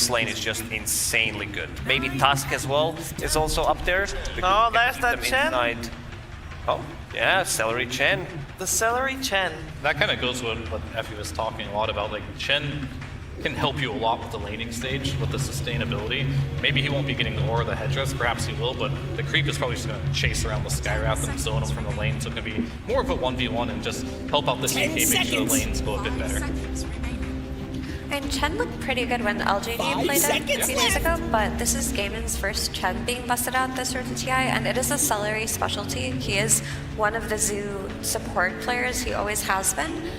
this lane is just insanely good. Maybe Tusk as well is also up there. Oh, there's that Chen. Inside. Oh, yeah, Celery Chen. The Celery Chen. That kind of goes with what Effie was talking a lot about. Like, Chen can help you a lot with the laning stage, with the sustainability. Maybe he won't be getting the aura of the headdress, perhaps he will, but the creep is probably just going to chase around the Skywrath and zone him from the lane, so it's going to be more of a 1v1 and just help out the CK, make sure the lanes go a bit better. And Chen looked pretty good when LGD played it a few days ago, but this is Gaimin's first Chen being busted out this road to TI, and it is a Celery specialty. He is one of the Zoo support players, he always has been.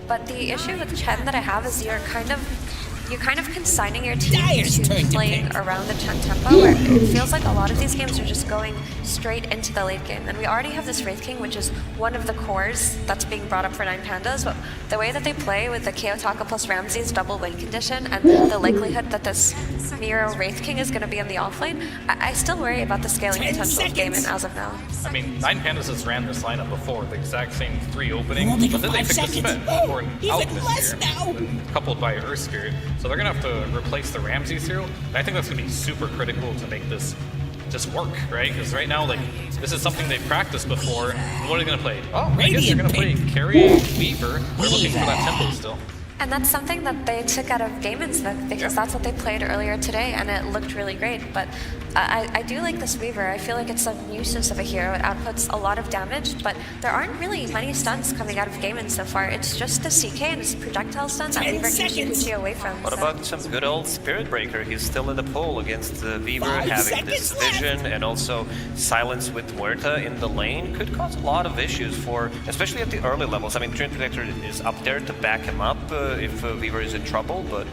But the issue with Chen that I have is you're kind of consigning your team to playing around the Chen tempo, where it feels like a lot of these games are just going straight into the late game. And we already have this Wraith King, which is one of the cores that's being brought up for 9Pandas, but the way that they play with the Kiyotaka plus Ramsey's double win condition and the likelihood that this Miro Wraith King is going to be in the offlane, I still worry about the scaling potential of Gaimin as of now. I mean, 9Pandas has ran this lineup before, the exact same 3 openings, but then they picked the Spin for an Alchemist here, coupled by Earth Spirit. So they're going to have to replace the Ramses here. And I think that's going to be super critical to make this just work, right? Because right now, like, this is something they've practiced before. What are they going to play? Oh, I guess they're going to play Carry Weaver. They're looking for that tempo still. And that's something that they took out of Gaimin's book, because that's what they played earlier today, and it looked really great. But I do like this Weaver. I feel like it's a nuisance of a hero. It outputs a lot of damage, but there aren't really many stunts coming out of Gaimin so far. It's just the CK and his projectile stun that Weaver keeps Gucci away from. What about some good old Spirit Breaker? He's still in the pool against Weaver, having this vision and also silence with Muerta in the lane could cause a lot of issues for, especially at the early levels. I mean, Treant Protector is up there to back him up if Weaver is in trouble, but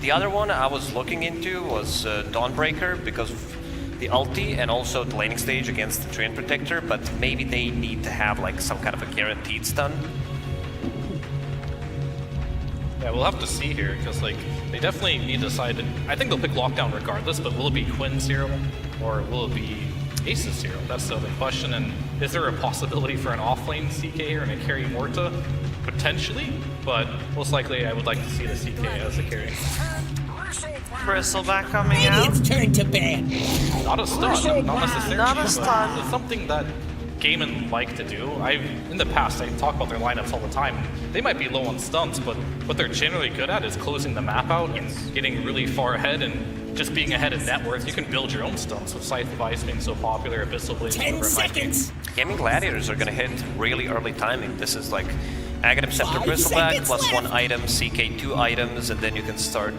the other one I was looking into was Dawnbreaker because of the ulti and also the laning stage against the Treant Protector, but maybe they need to have like some kind of a guaranteed stun. Yeah, we'll have to see here, because like they definitely need to decide. I think they'll pick Lockdown regardless, but will it be Quinn's hero or will it be Ace's hero? That's the other question. And is there a possibility for an offlane CK here and a carry Morta? Potentially, but most likely I would like to see the CK as a carry. Bristleback coming out. It's turned to bad. Not a stun, not necessarily. Not a stun. It's something that Gaimin like to do. In the past, I talk about their lineups all the time. They might be low on stuns, but what they're generally good at is closing the map out and getting really far ahead and just being ahead of net worth. You can build your own stuns with Scythe of Ice being so popular, Abyssal Blade, 10 seconds. Gaimin Gladiators are going to hit really early timing. This is like Aghanim Scepter Bristleback plus 1 item, CK 2 items, and then you can start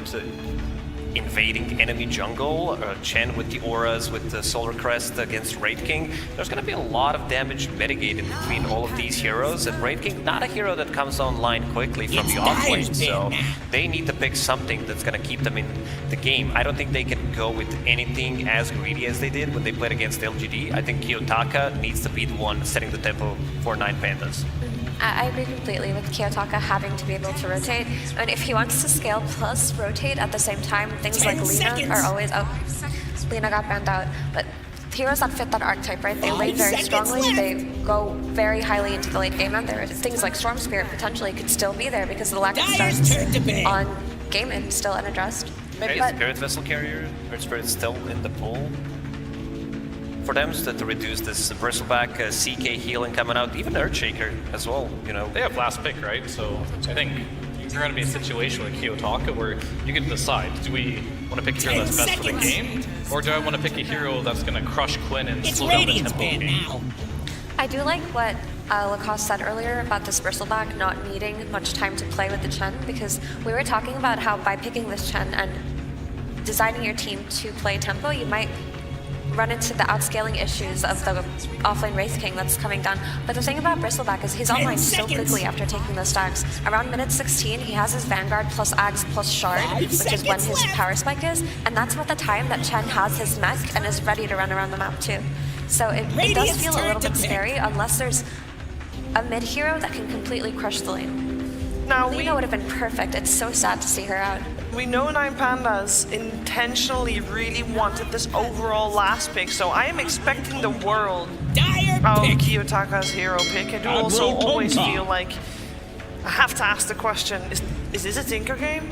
invading enemy jungle. Chen with the auras, with the Solar Crest against Wraith King. There's going to be a lot of damage mitigated between all of these heroes, and Wraith King, not a hero that comes online quickly from the offlane, so they need to pick something that's going to keep them in the game. I don't think they can go with anything as greedy as they did when they played against LGD. I think Kiyotaka needs to be the one setting the tempo for 9Pandas. I agree completely with Kiyotaka having to be able to rotate, and if he wants to scale plus rotate at the same time, things like Lina are always Lina got banned out, but heroes that fit that archetype, right? They lane very strongly, they go very highly into the late game, and there are things like Storm Spirit potentially could still be there because of the lack of stuns on Gaimin still unaddressed. Maybe a Spirit Vessel Carrier, or Spirit still in the pool for them, so to reduce this Bristleback, CK healing coming out, even Earthshaker as well, you know. They have last pick, right? So I think you're going to be a situation with Kiyotaka where you can decide, do we want to pick a hero that's best for the game, or do I want to pick a hero that's going to crush Quinn and slow down the tempo game? I do like what Lacoste said earlier about this Bristleback not needing much time to play with the Chen, because we were talking about how by picking this Chen and designing your team to play tempo, you might run into the outscaling issues of the offlane Wraith King that's coming down. But the thing about Bristleback is he's online so quickly after taking those stacks. Around minute 16, he has his Vanguard plus Ags plus Shard, which is when his power spike is, and that's about the time that Chen has his mech and is ready to run around the map too. So it does feel a little bit scary unless there's a mid hero that can completely crush the lane. Now Lina would have been perfect. It's so sad to see her out. We know 9Pandas intentionally really wanted this overall last pick, so I am expecting the world of Kiyotaka's hero pick. I do also always feel like I have to ask the question, is this a Tinker game?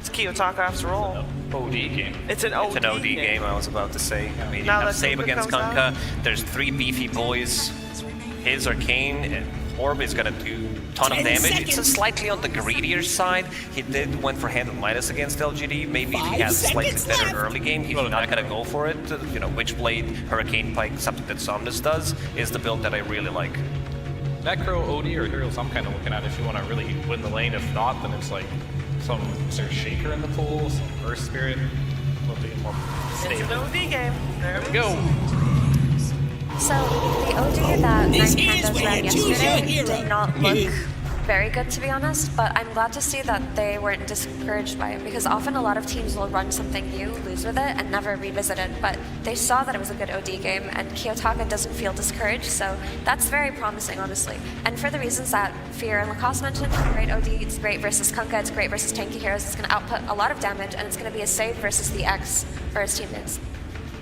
Is Kiyotaka after all. OD game. It's an OD, It's an OD game, I was about to say. I mean, you Now have that save Kunkka against comes Kunkka, there's 3 beefy boys. His Arcane and Orb is gonna do a ton of damage. It's slightly on the greedier side. He went for hand of minus against LGD. Maybe if he has a slightly better early game, he's not gonna go for it. You know, Witchblade, Hurricane Pike, something that Somnus does, is the build that I really like. Necro, OD, or Heroes I'm kind of looking at if you want to really win the lane. If not, then it's like is there a Shaker in the pool, some Earth Spirit, a little bit more It's an stable. OD game. There we Go! So the OD that 9Pandas ran yesterday did not look very good, to be honest, but I'm glad to see that they weren't discouraged by it, because often a lot of teams will run something new, lose with it, and never revisit it, but they saw that it was a good OD game, and Kiyotaka doesn't feel discouraged, so that's very promising, honestly. And for the reasons that Fear and Lacoste mentioned, great OD, it's great versus Kunkka, it's great versus tanky heroes, it's going to output a lot of damage, and it's going to be a save versus the X for his teammates.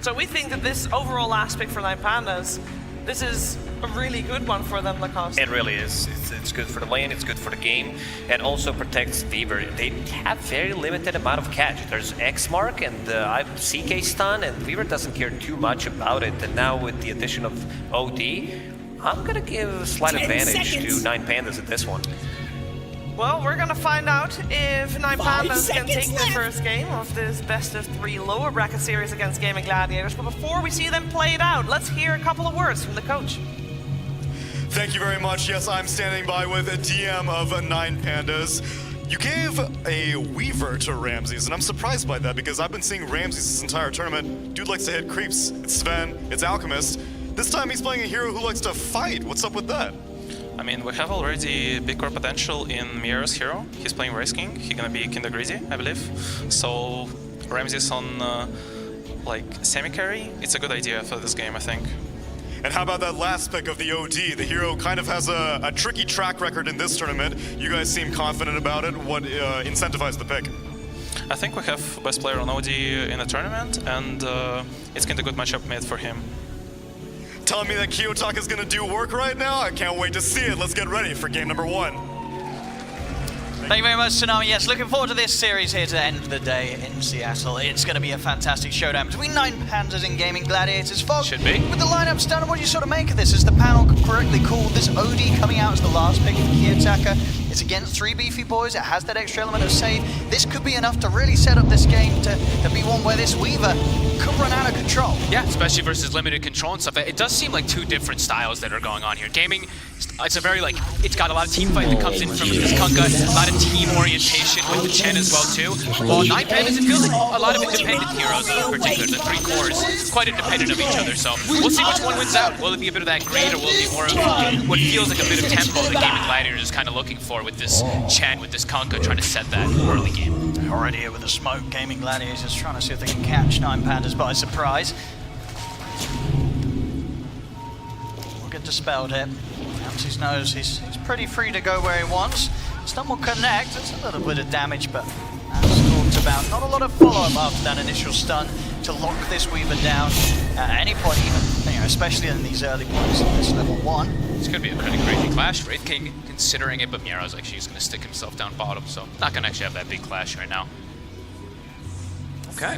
So we think that this overall last pick for 9Pandas, this is a really good one for them, Lacoste. It really is. It's good for the lane, it's good for the game, and also protects Weaver. They have very limited amount of catch. There's X mark and CK stun, and Weaver doesn't care too much about it. And now with the addition of OD, I'm gonna give a slight advantage to 9Pandas at this one. Well, we're gonna find out if 9Pandas can take the first game of this best of 3 lower bracket series against Gaimin Gladiators. But before we see them play it out, let's hear a couple of words from the coach. Thank you very much. Yes, I'm standing by with a DM of 9Pandas. You gave a Weaver to Ramses, and I'm surprised by that because I've been seeing Ramses this entire tournament. Dude likes to hit creeps. It's Sven, it's Alchemist. This time he's playing a hero who likes to fight. What's up with that? I mean, we have already big core potential in Mira's hero. He's playing Race King. He's gonna be Kinder Greasy, I believe. So Ramses on like semi-carry, it's a good idea for this game, I think. And how about that last pick of the OD? The hero kind of has a tricky track record in this tournament. You guys seem confident about it. What incentivized the pick? I think we have best player on OD in the tournament, and it's kinda good matchup made for him. Telling me that Kiyotaka is going to do work right now? I can't wait to see it. Let's get ready for game number 1. Thank you very much, Tsunami. Yes, looking forward to this series here to end the day in Seattle. It's going to be a fantastic showdown between 9Pandas and Gaimin Gladiators. Fog, Should be. with the lineups done, what do you sort of make of this? Is the panel correctly called? This OD coming out as the last pick for Kiyotaka. It's against 3 beefy boys. It has that extra element of save. This could be enough to really set up this game to be one where this Weaver could run out of control. Yeah, especially versus limited control and stuff. It does seem like 2 different styles that are going on here. Gaming, it's a very it's got a lot of team fight that comes in from this Kunkka, a lot of team orientation with the Chen as well too. While 9Pandas, it feels like a lot of independent heroes in particular. The 3 cores, quite independent of each other. So we'll see which one wins out. Will it be a bit of that greed, or will it be more of what feels like a bit of tempo that Gaimin Gladiators is kind of looking for with this Chen, with this Kunkka, trying to set that early game. Already here with the smoke, Gaimin Gladiators trying to see if they can catch 9Pandas by surprise. We'll get dispelled here. Ramses knows he's pretty free to go where he wants. Stun will connect, it's a little bit of damage, but as talked about, not a lot of follow-up after that initial stun to lock this Weaver down at any point, even, especially in these early points of this level 1. It's going to be a pretty crazy clash. Wraith King considering it, but Miara's actually just going to stick himself down bottom, so not going to actually have that big clash right now. Okay.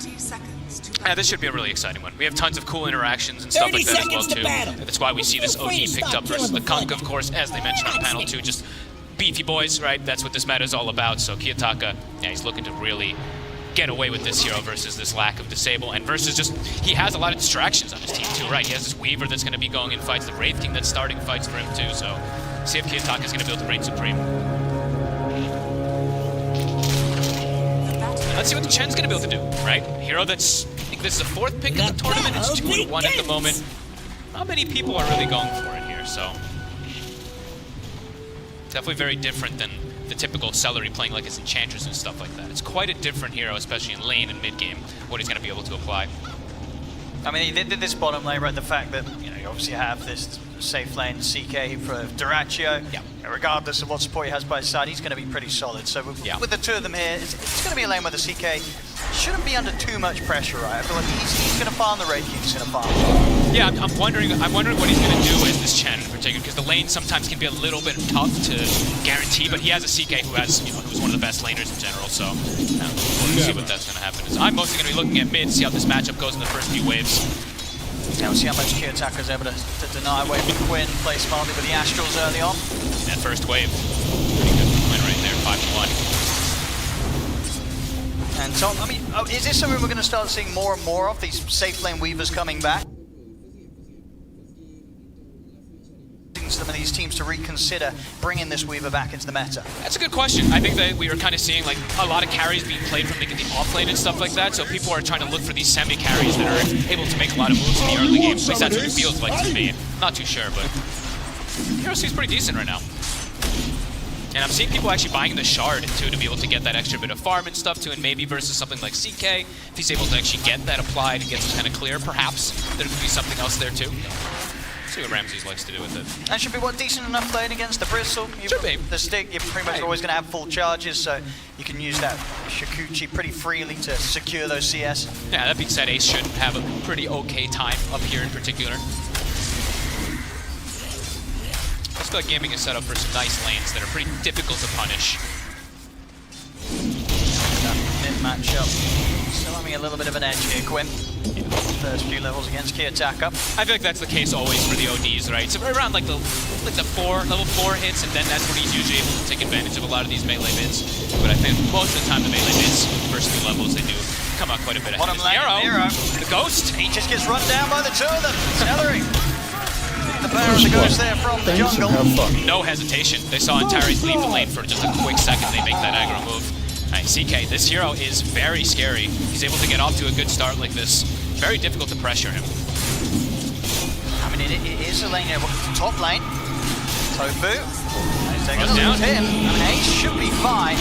Yeah, this should be a really exciting one. We have tons of cool interactions and stuff like that as well too. That's why we see this OD picked up versus the Kunkka, of course, as they mentioned on panel 2, just beefy boys, right? That's what this meta is all about. So Kiyotaka, yeah, he's looking to really get away with this hero versus this lack of disable, and versus just, he has a lot of distractions on his team too, right? He has this Weaver that's going to be going in fights, the Wraith King that's starting fights for him too, so see if Kiyotaka's going to be able to reign supreme. Let's see what the Chen's going to be able to do, right? Hero that's, I think this is the 4th pick in the tournament, it's 2-1 at the moment. Not many people are really going for it here, so definitely very different than the typical Celery playing like his Enchantress and stuff like that. It's quite a different hero, especially in lane and mid-game, what he's going to be able to apply. I mean, he did this bottom lane, right? The fact that, you obviously have this safe lane CK for Duraccio. Yeah. Regardless of what support he has by his side, he's going to be pretty solid. So with the 2 of them here, it's going to be a lane where the CK shouldn't be under too much pressure, right? I feel like he's going to farm, the Wraith King's going to farm. Yeah, I'm wondering what he's going to do as this Chen in particular, because the lane sometimes can be a little bit tough to guarantee, but he has a CK who's one of the best laners in general, so we'll see what that's going to happen. I'm mostly going to be looking at mid, see how this matchup goes in the first few waves. Yeah, we'll see how much Key Attacker is able to deny away from Quinn, play smartly with the Astrals early on. That first wave, pretty good for Quinn right there, 5-1. And Tom, I mean, is this something we're going to start seeing more and more of, these safe lane weavers coming back? Some of these teams to reconsider bringing this weaver back into the meta? That's a good question. I think that we are kind of seeing like a lot of carries being played from the off lane and stuff like that, so people are trying to look for these semi-carries that are able to make a lot of moves in the early game. At least that's what it feels like to me. Not too sure, but Hero seems pretty decent right now. And I'm seeing people actually buying the shard too to be able to get that extra bit of farm and stuff too, and maybe versus something like CK, if he's able to actually get that applied and get some kind of clear, perhaps there could be something else there too. See what Ramses likes to do with it. That should be what, decent enough lane against the Bristle. Should be. The stick, you're pretty much always going to have full charges, so you can use that Shikuchi pretty freely to secure those CS. Yeah, that being said, Ace should have a pretty okay time up here in particular. I feel like Gaming is set up for some nice lanes that are pretty difficult to punish. That mid matchup still having a little bit of an edge here, Quinn. First few levels against Key Attacker. I feel like that's the case always for the ODs, right? So around like the level 4 hits, and then that's when he's usually able to take advantage of a lot of these melee bids. But I think most of the time the melee bids, first few levels, they do come out quite a bit ahead. Bottom lane, Nero. The Ghost. He just gets run down by the two of them. Celery. The power of the Ghost there from the jungle. No hesitation. They saw Antares leave the lane for just a quick second. They make that aggro move. Alright, CK, this hero is very scary. He's able to get off to a good start like this. Very difficult to pressure him. I mean, it is a lane here. Top lane. Tofu. Goes down. Him. I mean, Ace should be fine.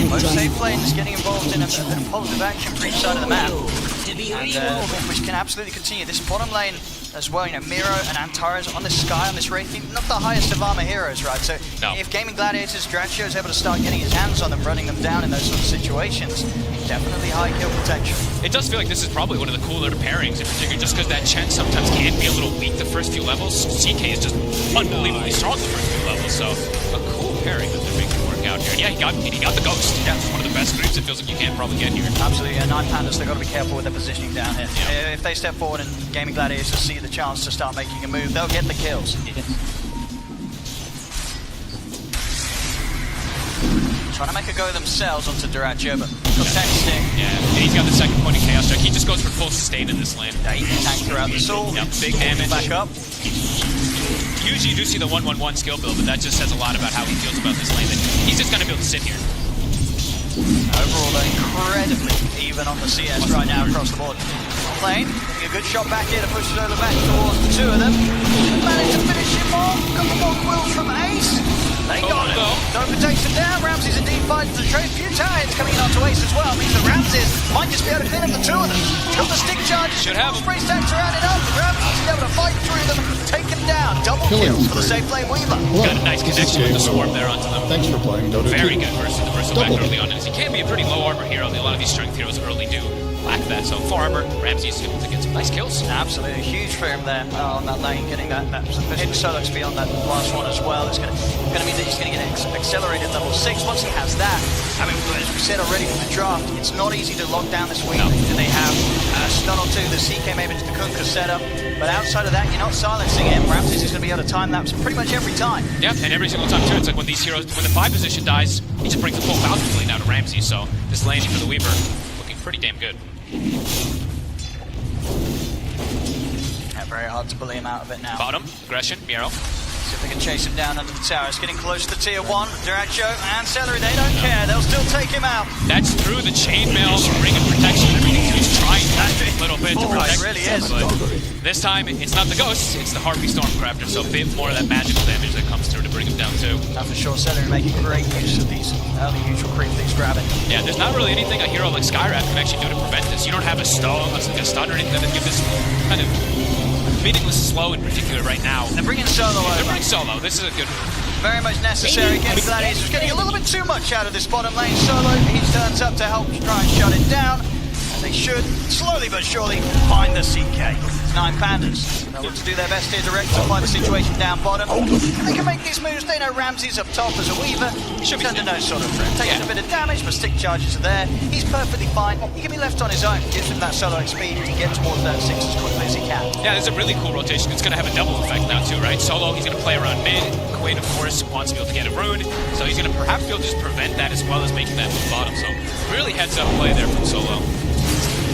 Most safe lanes getting involved in a bit of positive action for each side of the map. And which can absolutely continue. This bottom lane as well, you know, Miro and Antares on this Sky, on this Wraith team, not the highest of armor heroes, right? So if Gaimin Gladiators, Dracho is able to start getting his hands on them, running them down in those sort of situations, definitely high kill protection. It does feel like this is probably one of the cooler pairings in particular, just because that Chen sometimes can be a little weak the first few levels. CK is just unbelievably strong the first few levels, so a cool pairing that they're making work out here. And yeah, he got the Ghost. Yeah, it's one of the best groups it feels like you can probably get here. Absolutely, 9Pandas, they've got to be careful with their positioning down here. Yeah. If they step forward and Gaimin Gladiators see the chance to start making a move, they'll get the kills. Trying to make a go themselves onto Duracho, but protecting. Yeah, he's got the second point in Chaos Strike. He just goes for full sustain in this lane. Yeah, he can tank throughout the soul. Yep, big damage. Back up. Usually you do see the 1-1-1 skill build, but that just says a lot about how he feels about this lane. That he's just going to be able to sit here. Overall, they're incredibly even on the CS right now across the board. Lane, a good shot back here to push it over back towards the two of them. Managed to finish him off. Couple more quills from Ace. They got it. Dover takes him down. Ramses indeed finds the trade. Few times coming in onto Ace as well. Means that Ramses might just be able to clean up the two of them. Got the stick charges. Should have him. Spray stacks around it up. Ramses is able to fight through them. Take him down. Double kills for the safe lane Weaver. Got a nice connection with the swarm there onto them. Thanks for playing Dota 2. Very good versus the Bristle back early on. And he can be a pretty low armor hero. A lot of these strength heroes early do lack that. So 4 armor, Ramses is able to get some nice kills. Absolutely, huge for him there on that lane, getting that sufficient solo XP on that last one as well. It's going to mean that he's going to get accelerated level 6. Once he has that, I mean, as we said already from the draft, it's not easy to lock down this week. No. And they have a stun or two, the CK maybe just the Kunkka setup, but outside of that, you're not silencing him. Ramses is going to be able to time laps pretty much every time. Yeah, and every single time too. It's like when these heroes, when the 5 position dies, he just brings the full Falcon lane down to Ramses. So this laning for the Weaver looking pretty damn good. Yeah, very hard to bully him out of it now. Bottom, aggression, Miro. See if they can chase him down under the tower. It's getting close to tier 1. Duracho and Celery, they don't care. They'll still take him out. That's through the chainmail, ring of protection and everything. So he's trying that little bit to protect. It really is. But this time, it's not the Ghost, it's the Harpy Stormcrafter. So a bit more of that magical damage that comes through to bring him down too. Now for sure, Celery making great use of these early neutral creep that he's grabbing. Yeah, there's not really anything a hero like Skywrath can actually do to prevent this. You don't have a stun or anything that give this kind of meaningless slow in particular right now. They're bringing Solo over. They're bringing Solo. This is a good very much necessary against Gladiators. Getting a little bit too much out of this bottom lane. Solo, he turns up to help try and shut it down. And they should, slowly but surely, find the CK. It's 9Pandas. They'll look to do their best here to rectify the situation down bottom. If they can make these moves, they know Ramsey's up top as a Weaver. He should be under no sort of threat. Takes a bit of damage, but stick charges are there. He's perfectly fine. He can be left on his own. Gives him that solo speed to get towards that 6 as quickly as he can. Yeah, there's a really cool rotation. It's going to have a double effect now too, right? Solo, he's going to play around mid. Quinn, of course, wants to be able to get a rune. So he's going to perhaps be able to just prevent that as well as making that move bottom. So really heads up play there from Solo.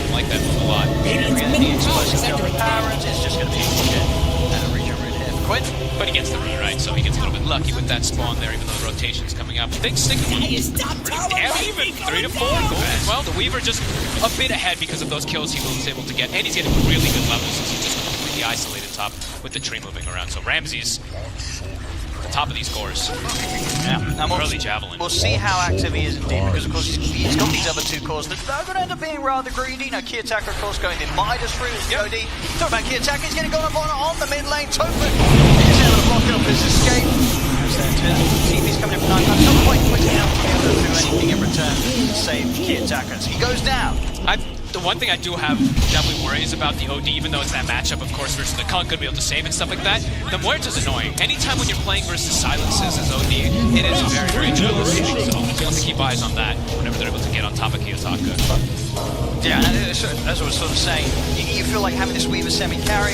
I like that move a lot. The explosive power is just going to be shit. And a regen rune here for Quinn. But he gets the rune, right? So he gets a little bit lucky with that spawn there, even though the rotation's coming up. Big stick. Yeah, even 3 to 4 gold as well. The Weaver just a bit ahead because of those kills he was able to get. And he's getting really good levels since he's just completely isolated top with the tree moving around. So Ramsey's at the top of these cores. Yeah. Early javelin. We'll see how active he is indeed, because of course he's got these other 2 cores that are going to end up being rather greedy. Now Kiyotaka, of course, going the Midas route as the OD. Talk about Kiyotaka, he's getting gone up on the mid lane. Token is able to block it up his escape. TV's coming in for 9 times. Not quite quick enough to be able to do anything in return to save Kiyotaka. So he goes down. The one thing I do have definitely worries about the OD, even though it's that matchup, of course, versus the Kunk, gonna be able to save and stuff like that. The Muerta's annoying. Anytime when you're playing versus silences as OD, it is very, very debilitating. So you have to keep eyes on that whenever they're able to get on top of Kiyotaka. Yeah, and as I was sort of saying, you feel like having this Weaver semi-carry,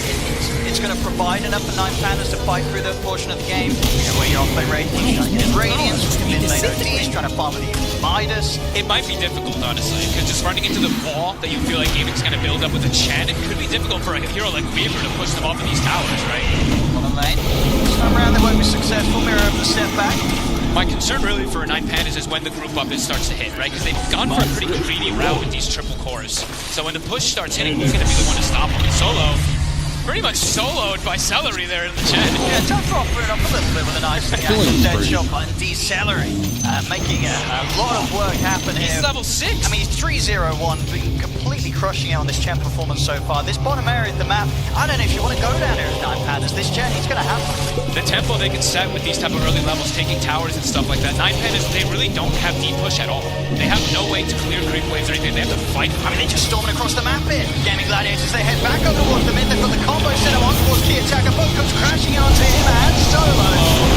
it's going to provide enough for 9Pandas to fight through that portion of the game. You know, where you're off-play Radiance, trying to get his Radiance, mid-lane ODs, trying to farm with the Midas. It might be difficult, honestly, because just running into the wall that you feel like Gaming's going to build up with a Chen, it could be difficult for a hero like Weaver to push them off of these towers, right? Bottom lane. This time around they won't be successful, Mirror able to step back. My concern really for 9Pandas is when the group up starts to hit, right? Because they've gone for a pretty greedy route with these triple cores. So when the push starts hitting, who's going to be the one to stop them? And Solo, pretty much soloed by Celery there in the Chen. Yeah, tough for offering up a little bit with a nice dead shot button. Celery making a lot of work happen here. He's level 6. I mean, he's 3-0-1, been completely crushing it on this Chen performance so far. This bottom area of the map, I don't know if you want to go down here as 9Pandas. This Chen, he's going to have one. The tempo they can set with these type of early levels, taking towers and stuff like that. 9Pandas, they really don't have deep push at all. They have no way to clear creep waves or anything. They have to fight. I mean, they're just storming across the map here. Gaimin Gladiators, they head back over towards the mid. They've got the combo set up on towards Kiyotaka. Both comes crashing onto him and Solo.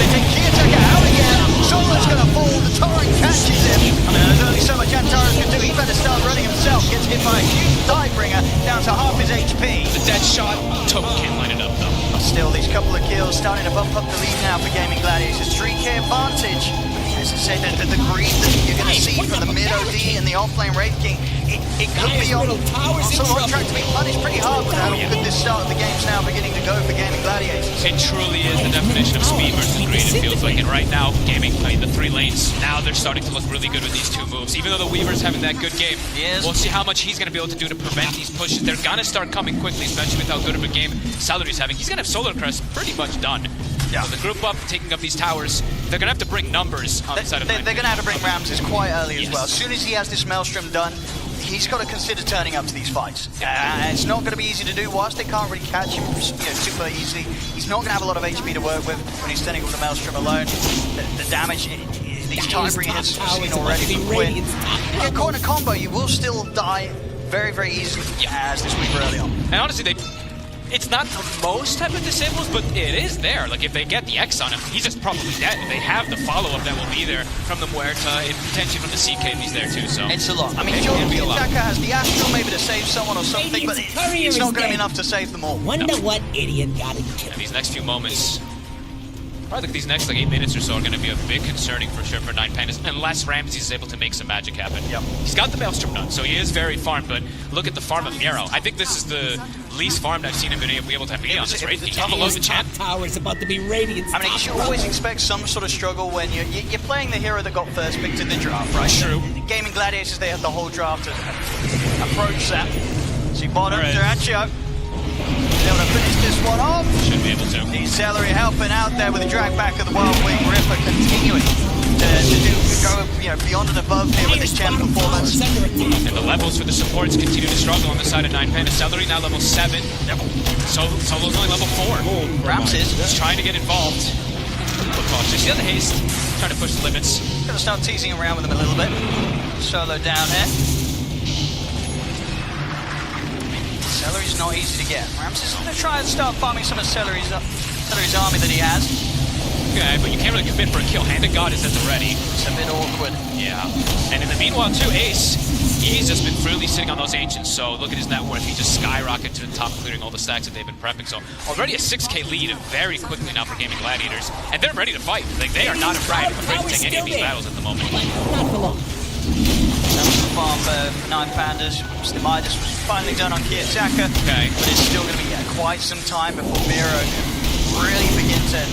They take Kiyotaka out again. Solo's going to fall. The torrent catches him. I mean, there's only so much Antares can do. He better start running himself. Gets hit by a huge Tidebringer down to half his HP. The dead shot, Token can't line it up though. But still, these couple of kills starting to bump up the lead now for Gaimin Gladiators. 3K advantage. As I say, the greed that you're going to see from the mid OD and the off-lane Wraith King, it could be also on track to be punished pretty hard with how good this start of the game's now beginning to go for Gaimin Gladiators. It truly is the definition of speed versus greed, it feels like. And right now, Gaming playing the 3 lanes, now they're starting to look really good with these 2 moves. Even though the Weaver's having that good game, we'll see how much he's going to be able to do to prevent these pushes. They're going to start coming quickly, especially with how good of a game Salary's having. He's going to have Solar Crest pretty much done. Yeah. So the group up, taking up these towers, they're going to have to bring numbers on the side of the They're going to have to bring Ramses quite early as well. As soon as he has this Maelstrom done, he's got to consider turning up to these fights. It's not going to be easy to do. Whilst they can't really catch him super easily, he's not going to have a lot of HP to work with when he's turning up the Maelstrom alone. The damage, these Tidebringers we've seen already from Quinn. You get caught in a combo, you will still die very, very easily as this Weaver early on. And honestly, it's not the most type of disables, but it is there. Like, if they get the X on him, he's just probably dead. They have the follow-up that will be there from the Muerta, and potentially from the CK if he's there too, so... It's a lot. I mean, Kiyotaka has the Astral maybe to save someone or something, but it's not going to be enough to save them all. Wonder what idiot got it killed. And these next few moments... I think these next 8 minutes or so are going to be a bit concerning for sure for 9Pandas, unless Ramses is able to make some magic happen. Yep. He's got the Maelstrom done, so he is very farmed, but look at the farm of Nero. I think this is the least farmed I've seen him be able to be on this raid. He have a low top tower is about to be Radiant's. I mean, you should always expect some sort of struggle when you're playing the hero that got first picked in the draft, right? True. Gaimin Gladiators, they had the whole draft to approach that. See bottom, Durancio. Able to finish this one off. Should be able to. The Celery helping out there with the drag back of the Wild Wing Ripper, continuing to go beyond and above here with this Chen performance. And the levels for the supports continue to struggle on the side of 9Pandas. Celery now level 7. Yep. Solo's only level 4. Ramses is trying to get involved. But cautious. He doesn't haste. Trying to push the limits. Gonna start teasing around with him a little bit. Solo down here. Celery's not easy to get. Ramses is going to try and start farming some of Celery's army that he has. Okay, but you can't really commit for a kill. Hand of God is at the ready. It's a bit awkward. Yeah. And in the meanwhile, too, Ace, he's just been freely sitting on those Ancients, so look at his net worth. He just skyrocketed to the top, clearing all the stacks that they've been prepping. So already a 6k lead very quickly now for Gaimin Gladiators. And they're ready to fight. Like, they are not afraid to take any of these battles at the moment. Not for long. That's the farm for 9Pandas. The Midas was finally done on Kiyotaka. Okay. But it's still going to be quite some time before Miro can really begin to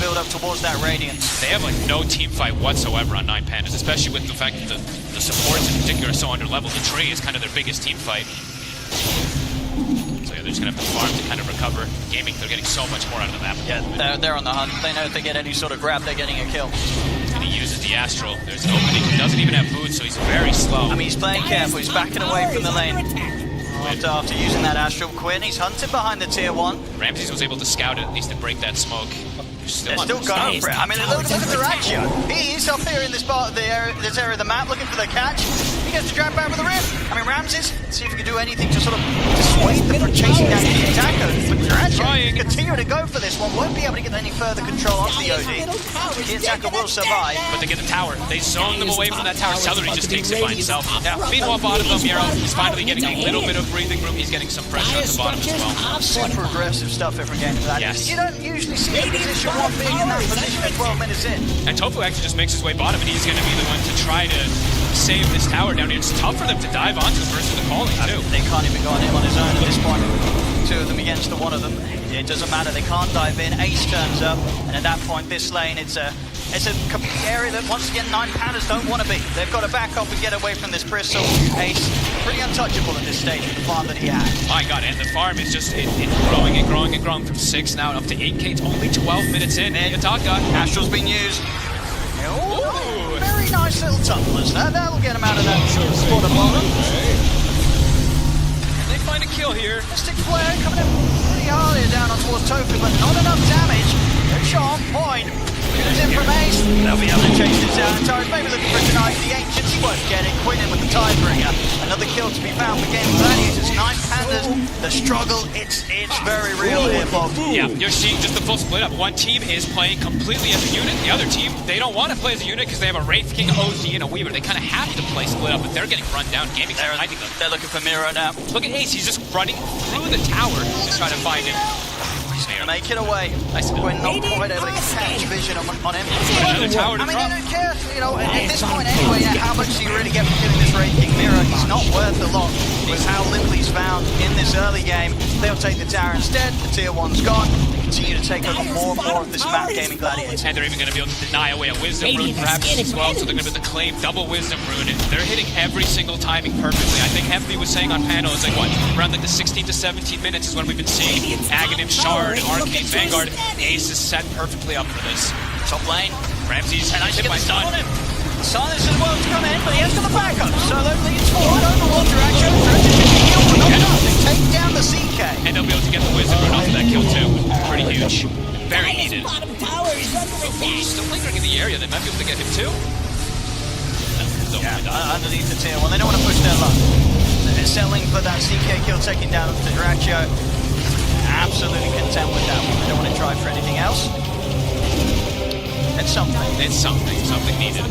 build up towards that Radiance. They have like no team fight whatsoever on 9Pandas, especially with the fact that the supports in particular are so under level. The tree is kind of their biggest team fight. So yeah, they're just gonna have to farm to kind of recover. Gaming, they're getting so much more out of the map. Yeah, they're on the hunt. They know if they get any sort of grab, they're getting a kill. And he uses the Astral. There's an opening. He doesn't even have boots, so he's very slow. I mean, he's playing careful. He's backing away from the lane. After using that Astral Quinn, he's hunted behind the tier 1. Ramses was able to scout it at least to break that smoke. They're still going for it. I mean, look at the ratio. He's up here in this part of the area, this area of the map, looking for the catch. He gets to drag back with the rift. I mean, Ramses, see if he can do anything to sort of dissuade them from chasing down the attacker. But Ratchet continue to go for this one. Won't be able to get any further control onto the OD. The attacker will survive. But they get the tower. They zone them away from that tower. Celery just takes it by himself. Yeah. Meanwhile, bottom of Miro, he's finally getting a little bit of breathing room. He's getting some pressure at the bottom as well. Super aggressive stuff here from Gaimin Gladiators. Yes. You don't usually see a position one being in that position at 12 minutes in. And Tofu actually just makes his way bottom, and he's going to be the one to try to save this tower down here. It's tough for them to dive onto versus the calling, too. They can't even go on him on his own at this point. Two of them against the one of them. It doesn't matter, they can't dive in. Ace turns up, and at that point, this lane, it's a complete area that, once again, 9Pandas don't want to be. They've got to back up and get away from this Bristle. Ace, pretty untouchable at this stage with the farm that he has. My God, and the farm is just growing and growing and growing from 6 now up to 8k. It's only 12 minutes in. Yataka. Astral's been used. Ooh, very nice little tumblers. That'll get him out of that spot of bottom. And they find a kill here. Mystic Flare coming in pretty hard here down on towards Tofu, but not enough damage. Good shot on point. It's in from Ace. They'll be able to chase this down. Torres maybe looking for tonight. The Ancients, he won't get it. Quinn in with the Tidebringer. Another kill to be found for Gaimin Gladiators. 9Pandas. The struggle, it's very real here, Bob. Yeah, you're seeing just the full split up. One team is playing completely as a unit. The other team, they don't want to play as a unit because they have a Wraith King, OZ, and a Weaver. They kind of have to play split up, but they're getting run down. Gaming's hiding them. They're looking for Miro now. Look at Ace. He's just running through the tower to try to find him. Make it away. We're not quite able to catch vision on him. Another tower to I mean, drop. they don't care. You know, at this point anyway, how much do you really get from killing this Wraith King Miro? He's not worth a lot with how little he's found in this early game. They'll take the tower instead. The tier 1's gone. They continue to take over more and more of this map, Gaimin Gladiators. And they're even going to be able to deny away a Wisdom Rune perhaps as well, so they're going to be able to claim double Wisdom Rune. And they're hitting every single timing perfectly. I think Hempy was saying on panel, it's like what, around like the 16 to 17 minutes is when we've been seeing Aghanim, Shard, Arcade, Vanguard. Ace is set perfectly up for this. Top lane, Ramses hit by stun. Silence as well to come in, but he has got the backup. Solo leads forward, Overwater action. They take down the CK. And they'll be able to get the Wisdom Rune off of that kill too. Pretty huge. Very needed. Still lingering in the area, they might be able to get him too. Yeah, underneath the tier 1. They don't want to push their luck. They're settling for that CK kill, taking down the Draccio. Absolutely content with that one. They don't want to try for anything else. It's something. It's something. Something needed.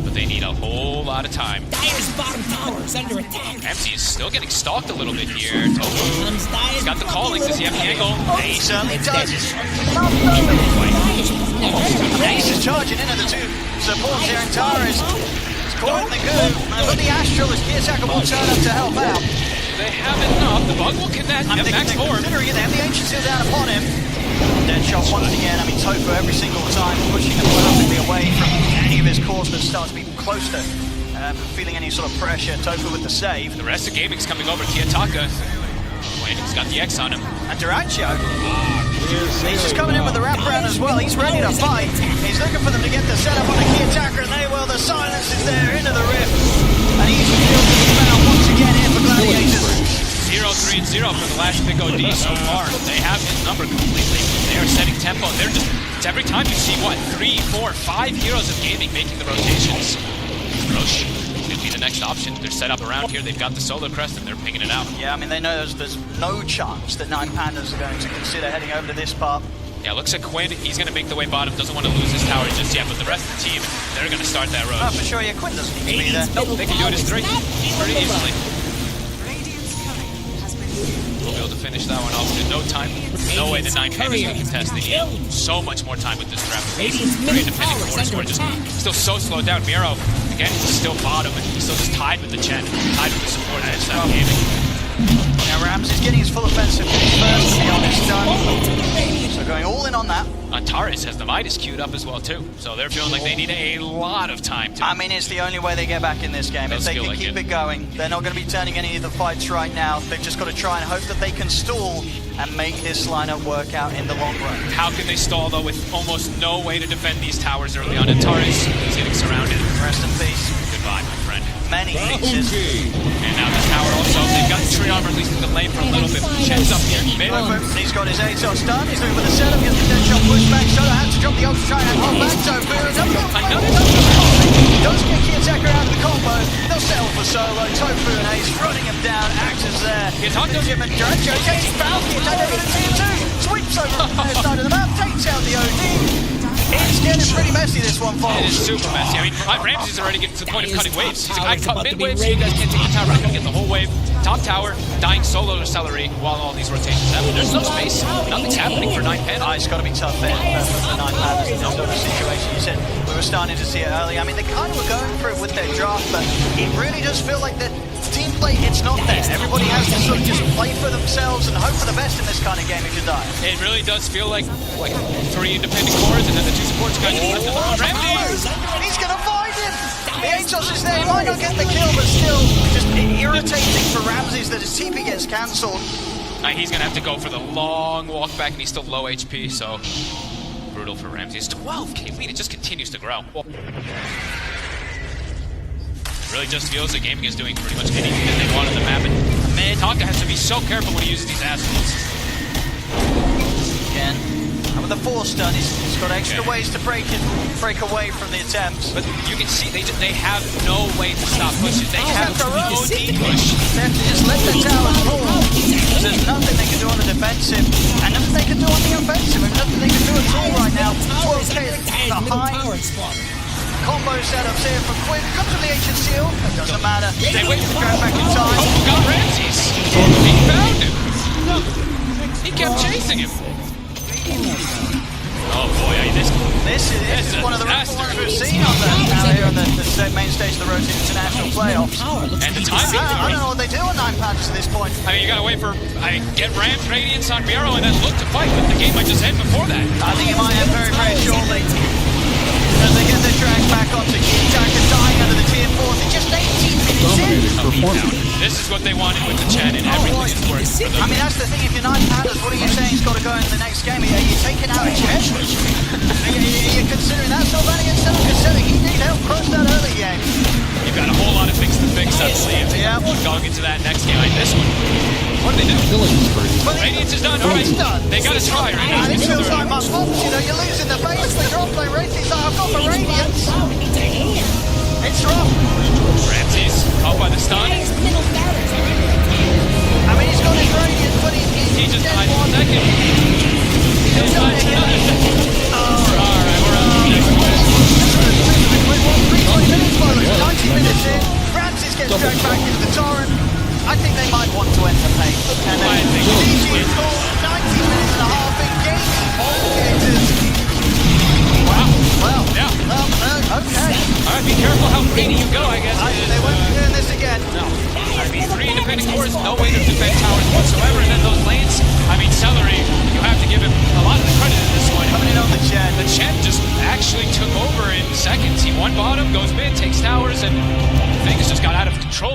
But they need a whole lot of time. Dire's bottom tower is under attack. MC is still getting stalked a little bit here. Tofu. He's got the calling. Does he have the angle? He certainly does. Ace is charging into the two supports here, and Tara is caught in the good. But the Astral is Kiyotaka will turn up to help out. They have enough. The bug will connect. I'm thinking max form. Considering it, they have the Ancient Seal down upon him. Dead shot once again. I mean, Tofu every single time pushing him perfectly away from any of his cores that starts to be close to feeling any sort of pressure. Tofu with the save. The rest of Gaming's coming over. Kiyotaka. He's got the X on him. And Duraccio. He's just coming in with the wraparound as well. He's ready to fight. He's looking for them to get the setup on the Kiyotaka, and they will. The silence is there into the rift. And he's found once again here for Gladiators. 0-3-0 for the last pick OD so far. They have his number completely. They are setting tempo. They're just, it's every time you see, what, 3, 4, 5 heroes of Gaming making the rotations. Roche, good be the next option. They're set up around here, they've got the Solar Crest, and they're pinging it out. Yeah, I mean, they know there's no chance that 9Pandas are going to consider heading over to this part. Yeah, looks at Quinn. He's going to make the way bottom. Doesn't want to lose his tower just yet, but the rest of the team, they're going to start that Oh, rush. for sure, yeah, Quinn doesn't need to be there. Nope, they can do it as 3 pretty easily. We'll be able to finish that one off in no time. No way the 9Pandas can contest. They need so much more time with this draft. 3 independent cores who are just still so slowed down. Miro, again, he's still bottom, and he's still just tied with the Chen, tied with the support against that gaming. Now Rams is getting his full offensive first, to be honest, done. So going all in on that. Antares has the Midas queued up as well too, so they're feeling like they need a lot of time to... I mean, it's the only way they get back in this game. If they can keep it going, they're not going to be turning any of the fights right now. They've just got to try and hope that they can stall and make this lineup work out in the long run. How can they stall though with almost no way to defend these towers early on? Antares is getting surrounded. Rest in peace. Goodbye, my friend. Many pieces. And now the tower also, they've got the tree armor at least in the lane for a little bit. Chen's up here. Mid. He's got his Atos done. He's looking for the setup. Gets the dead shot pushback. Solo has to drop the ult to try and hold back. Tofu does get key attacker out of the combo. They'll settle for Solo. Tofu and Ace running him down. Axes there. He's on Jim and Jojo. Chasing Falcon. Attack over the tier 2. Sweeps over from the side of the map. Takes out the OD. It's getting pretty messy, this one, folks. It is super messy. I mean, Ramsey's already getting to the point of cutting waves. He's like, I cut mid waves, so you guys can't take the tower. I'm gonna get the whole wave. Top tower, dying solo to Celery while all these rotations happen. There's no space. Nothing's happening for 9Pandas. It's got to be tough there for 9Pandas in this sort of situation. You said we were starting to see it early. I mean, they kind of were going for it with their draft, but it really does feel like the team play, it's not there. Everybody has to sort of just play for themselves and hope for the best in this kind of game if you die. It really does feel like 3 independent cores and then the 2 supports guys are left in the Ramsey! He's going to find him! The Atos is there. He might not get the kill, but still just irritating for Ramses that his TP gets cancelled. He's going to have to go for the long walk back, and he's still low HP, so brutal for Ramsey. It's 12k lead. It just continues to grow. Really just feels that gaming is doing pretty much anything that they want on the map, and Taka has to be so careful when he uses these assets. Again, and with the force stun, he's got extra ways to break away from the attempts. But you can see they have no way to stop pushes. They have no deep push. They have to just let the towers fall. There's nothing they can do on the defensive, and nothing they can do on the offensive, and nothing they can do at all right now. 12k behind. Combo setups here from Quinn. Comes with the ancient seal. It doesn't matter. They wait to grab back in time. Oh, got Ramses. He found him. He kept chasing him. Oh boy, this is one of the best ones we've seen on out here on the main stage of the Road to International Playoffs. And the timing. I don't know what they do on 9Pandas at this point. I mean, you gotta wait for get Ram's Radiance on Miro and then look to fight, but the game might just end before that. I think it might end very, very shortly. As they get their drag back onto Key Attacker dying under the tier 4. They're just 18 minutes in. This is what they wanted with the Chen, and everything is working for them. I mean, that's the thing. If you're 9Pandas, what are you saying he's got to go into the next game? Are you taking out a Chen? Are you considering that sort of running instead of considering he did help crush that early game? You've got a whole lot of things to fix up sleeve. Yeah. Going into that next game. Like this one. What do they do? Radiance is done. All right. They got to try, right? It feels like my fault. You know, you're losing the base. The drop play Radiance. I've got the Radiance. It's rough. Ramses caught by the stun. I mean, he's got his Radiance, but he just died one second. He'll die tonight. Alright, we're on to the next one. 90 minutes in. Ramses gets dragged back into the torrent. I think they might want to end the pace. And then GG score 19 minutes and a half in Gaimin Gladiators. Well, yeah. Okay. Alright, be careful how greedy you go, I guess. They won't be doing this again. No. I mean, 3 independent cores, no way to defend towers whatsoever, and then those lanes, I mean, Celery, you have to give him a lot of the credit in this one. Coming in on the Chen. The Chen just actually took over in seconds. He won bottom, goes mid, takes towers, and things just got out of control.